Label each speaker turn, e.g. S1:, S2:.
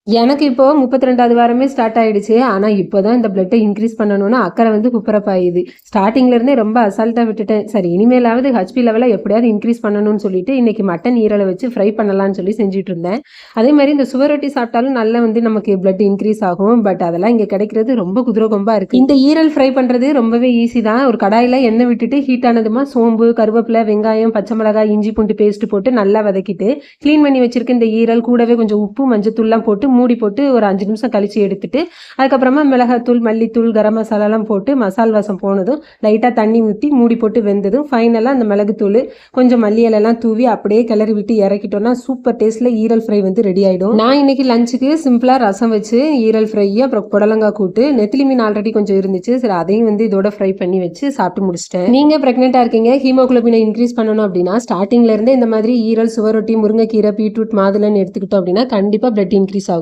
S1: எனக்கு இப்போ 32வது வாரமே ஸ்டார்ட் ஆயிடுச்சு. ஆனா, இப்பதான் இந்த பிளட்ட இன்கிரீஸ் பண்ணணும்னு அக்கறை வந்து குப்புறப்பாயுது. ஸ்டார்ட்டிங்ல இருந்தே ரொம்ப அசால்ட்டா விட்டுட்டேன். சரி இனிமேலாவது ஹெச்பி லெவல எப்படியாவது இன்கிரீஸ் பண்ணணும்னு சொல்லிட்டு, இன்னைக்கு மட்டன் ஈரல வச்சு ஃப்ரை பண்ணலாம்னு சொல்லி செஞ்சுட்டு இருந்தேன். அதே மாரி இந்த சுவரொட்டி சாப்பிட்டாலும் நல்லா வந்து நமக்கு பிளட் இன்கிரீஸ் ஆகும். பட் அதெல்லாம் இங்க கிடைக்கிறது ரொம்ப குதிரை கொம்பா இருக்கு. இந்த ஈரல் ஃப்ரை பண்றது ரொம்பவே ஈஸி தான். ஒரு கடாயில எண்ணெய் விட்டுட்டு ஹீட் ஆனதுமா சோம்பு, கருவேப்பிலை, வெங்காயம், பச்சை மிளகாய், இஞ்சி பூண்டு பேஸ்ட் போட்டு நல்லா வதக்கிட்டு, கிளீன் பண்ணி வச்சிருக்க இந்த ஈரல் கூடவே கொஞ்சம் உப்பு, மஞ்சத்தூள்லாம் போட்டு மூடி போட்டு ஒரு 5 நிமிஷம் கழிச்சு எடுத்துட்டு, அதுக்கப்புறமா மிளகாத்தூள், மல்லித்தூள், கரம் மசாலாலாம் போட்டு மசால் வாசம் போனதும் லைட்டாக தண்ணி ஊற்றி மூடி போட்டு வெந்ததும் ஃபைனலாக அந்த மிளகுத்தூள் கொஞ்சம் மல்லி இலைலாம் தூவி அப்படியே கிளறி விட்டு இறக்கிட்டோம்னா சூப்பர் டேஸ்ட்ல ஈரல் ஃப்ரை வந்து ரெடி ஆகிடும். நான் இன்னைக்கு லஞ்சுக்கு சிம்பிளாக ரசம் வச்சு ஈரல் ஃப்ரை, அப்புறம் புடலங்காய் கூட்டு, நெத்திலி மீன் ஆல்ரெடி கொஞ்சம் இருந்துச்சு, சரி அதையும் வந்து இதோட ஃப்ரை பண்ணி வச்சு சாப்பிட்டு முடிச்சிட்டேன். நீங்கள் ப்ரெக்னெண்ட்டாக இருக்கீங்க, ஹீமோகுளோபினை இன்க்ரீஸ் பண்ணணும் அப்படின்னா ஸ்டார்டிங்ல இருந்தே இந்த மாதிரி ஈரல், சுவரொட்டி, முருங்கைக்கீரை, பீட்ரூட், மாதுளன்னு எடுத்துக்கிட்டோம் அப்படின்னா கண்டிப்பாக பிளட் இன்க்ரீஸ் ஆகும்.